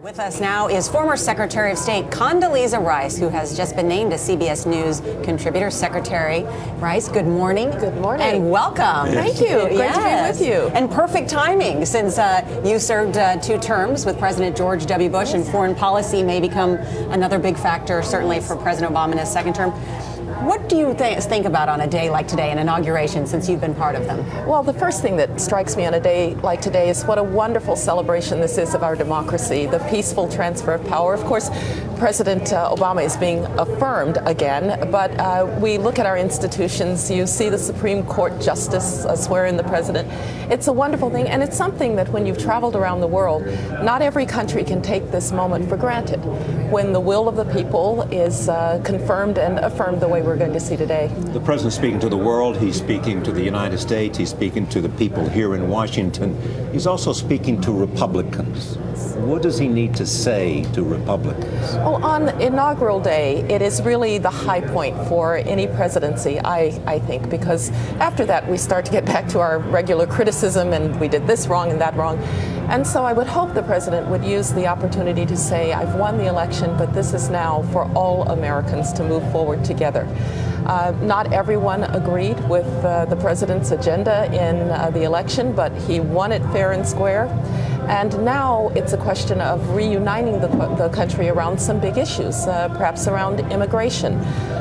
With us now is former Secretary of State Condoleezza Rice, who has just been named a CBS News contributor. Secretary Rice, good morning. Good morning. And welcome. Thank you. Great to be with you. And perfect timing, since you served 2 terms with President George W. Bush, and foreign policy may become another big factor, certainly for President Obama in his second term. What do you think about on a day like today, an inauguration, since you've been part of them? Well, the first thing that strikes me on a day like today is what a wonderful celebration this is of our democracy, the peaceful transfer of power. Of course, President Obama is being affirmed again, but we look at our institutions. You see the Supreme Court Justice swear in the president. It's a wonderful thing, and it's something that when you've traveled around the world, not every country can take this moment for granted. When the will of the people is confirmed and affirmed the way we're going to see today. The president's speaking to the world. He's speaking to the United States. He's speaking to the people here in Washington. He's also speaking to Republicans. What does he need to say to Republicans? Well, on inaugural day, it is really the high point for any presidency, I think, because after that we start to get back to our regular criticism, and we did this wrong and that wrong. And so I would hope the president would use the opportunity to say, I've won the election, but this is now for all Americans to move forward together. Not everyone agreed with the president's agenda in the election, but he won it fair and square. And now it's a question of reuniting the country around some big issues, perhaps around immigration,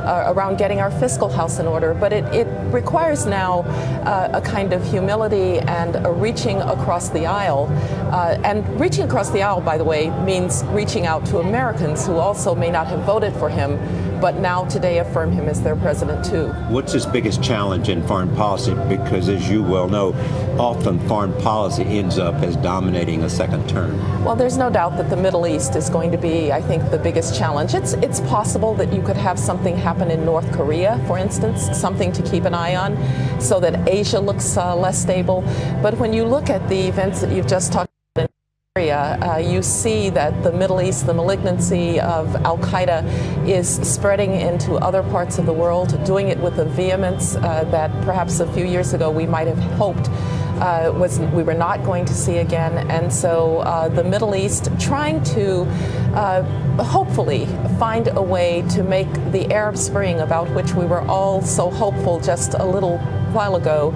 around getting our fiscal house in order. But it requires now a kind of humility and a reaching across the aisle. And reaching across the aisle, by the way, means reaching out to Americans who also may not have voted for him, but now today affirm him as their president too. What's his biggest challenge in foreign policy? Because as you well know, often foreign policy ends up as dominating a second term. Well, there's no doubt that the Middle East is going to be, I think, the biggest challenge. It's possible that you could have something happen in North Korea, for instance, something to keep an eye on, so that Asia looks less stable. But when you look at the events that you've just talked about, you see that the Middle East, the malignancy of Al-Qaeda is spreading into other parts of the world, doing it with a vehemence that perhaps a few years ago we might have hoped we were not going to see again. And so the Middle East trying to hopefully find a way to make the Arab Spring, about which we were all so hopeful just a little while ago,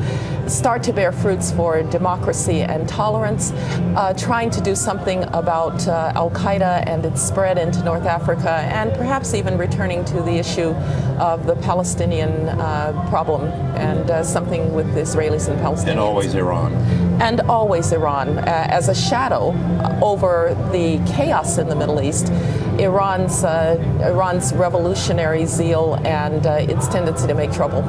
start to bear fruits for democracy and tolerance, trying to do something about Al-Qaeda and its spread into North Africa, and perhaps even returning to the issue of the Palestinian problem and something with the Israelis and Palestinians. And always Iran. And always Iran, as a shadow over the chaos in the Middle East. Iran's revolutionary zeal and its tendency to make trouble.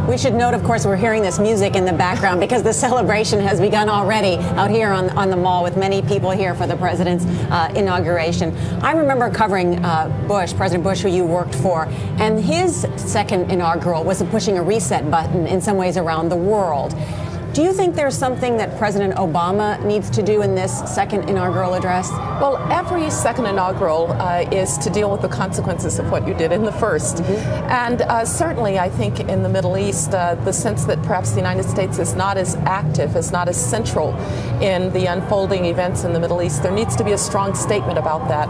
We should note, of course, we're hearing this music in the background because the celebration has begun already out here on the mall, with many people here for the president's inauguration. I remember covering President Bush, who you worked for, and his second inaugural was pushing a reset button in some ways around the world. Do you think there's something that President Obama needs to do in this second inaugural address? Well, every second inaugural is to deal with the consequences of what you did in the first. And certainly, I think in the Middle East, the sense that perhaps the United States is not as active, is not as central in the unfolding events in the Middle East, there needs to be a strong statement about that.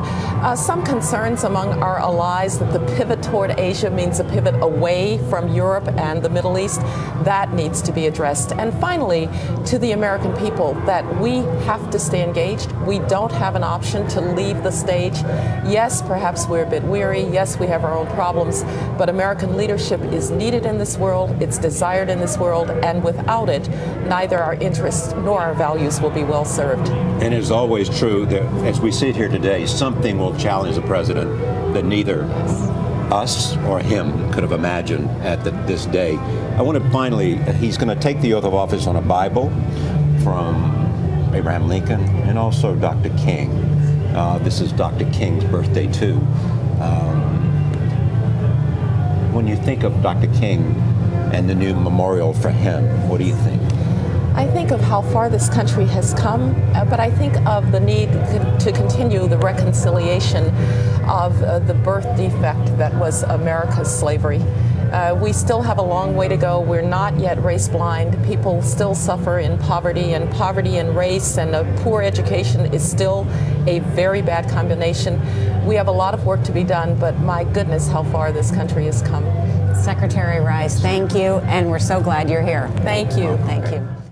Some concerns among our allies that the pivot toward Asia means a pivot away from Europe and the Middle East. That needs to be addressed. And finally, to the American people, that we have to stay engaged. We don't have an option to leave the stage. Yes, perhaps we're a bit weary. Yes, we have our own problems. But American leadership is needed in this world. It's desired in this world. And without it, neither our interests nor our values will be well served. And it's always true that as we sit here today, something will challenge the president that neither us or him could have imagined at this day. I want to finally, he's going to take the oath of office on a Bible from Abraham Lincoln and also Dr. King. This is Dr. King's birthday too. When you think of Dr. King and the new memorial for him, what do you think? I think of how far this country has come, but I think of the need to continue the reconciliation of the birth defect that was America's slavery. We still have a long way to go. We're not yet race blind. People still suffer in poverty, and poverty and race and a poor education is still a very bad combination. We have a lot of work to be done, but my goodness, how far this country has come. Secretary Rice, thank you, and we're so glad you're here. Thank you. Thank you.